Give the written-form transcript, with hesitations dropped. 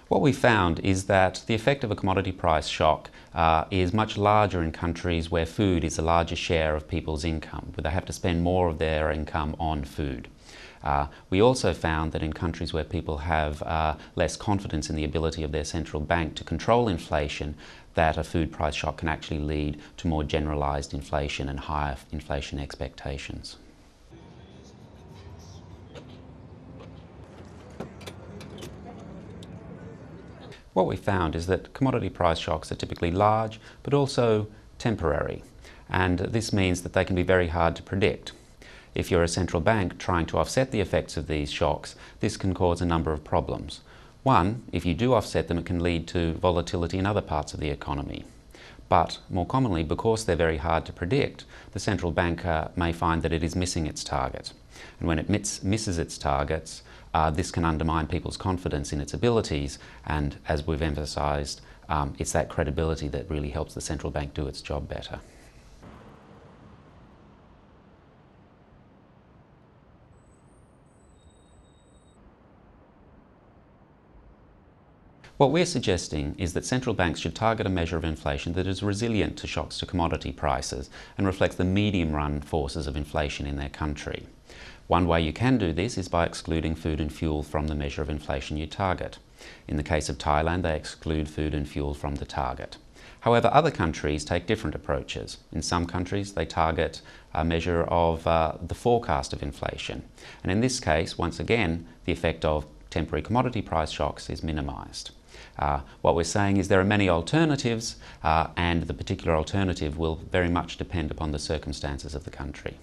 What we found is that the effect of a commodity price shock is much larger in countries where food is a larger share of people's income, where they have to spend more of their income on food. We also found that in countries where people have less confidence in the ability of their central bank to control inflation, that a food price shock can actually lead to more generalised inflation and higher inflation expectations. What we found is that commodity price shocks are typically large but also temporary, and this means that they can be very hard to predict. If you're a central bank trying to offset the effects of these shocks, this can cause a number of problems. One, if you do offset them, it can lead to volatility in other parts of the economy. But more commonly, because they're very hard to predict, the central bank may find that it is missing its target. And when it misses its targets, this can undermine people's confidence in its abilities, and as we've emphasised, it's that credibility that really helps the central bank do its job better. What we're suggesting is that central banks should target a measure of inflation that is resilient to shocks to commodity prices and reflects the medium-run forces of inflation in their country. One way you can do this is by excluding food and fuel from the measure of inflation you target. In the case of Thailand, they exclude food and fuel from the target. However, other countries take different approaches. In some countries, they target a measure of the forecast of inflation. And in this case, once again, the effect of temporary commodity price shocks is minimised. What we're saying is there are many alternatives, and the particular alternative will very much depend upon the circumstances of the country.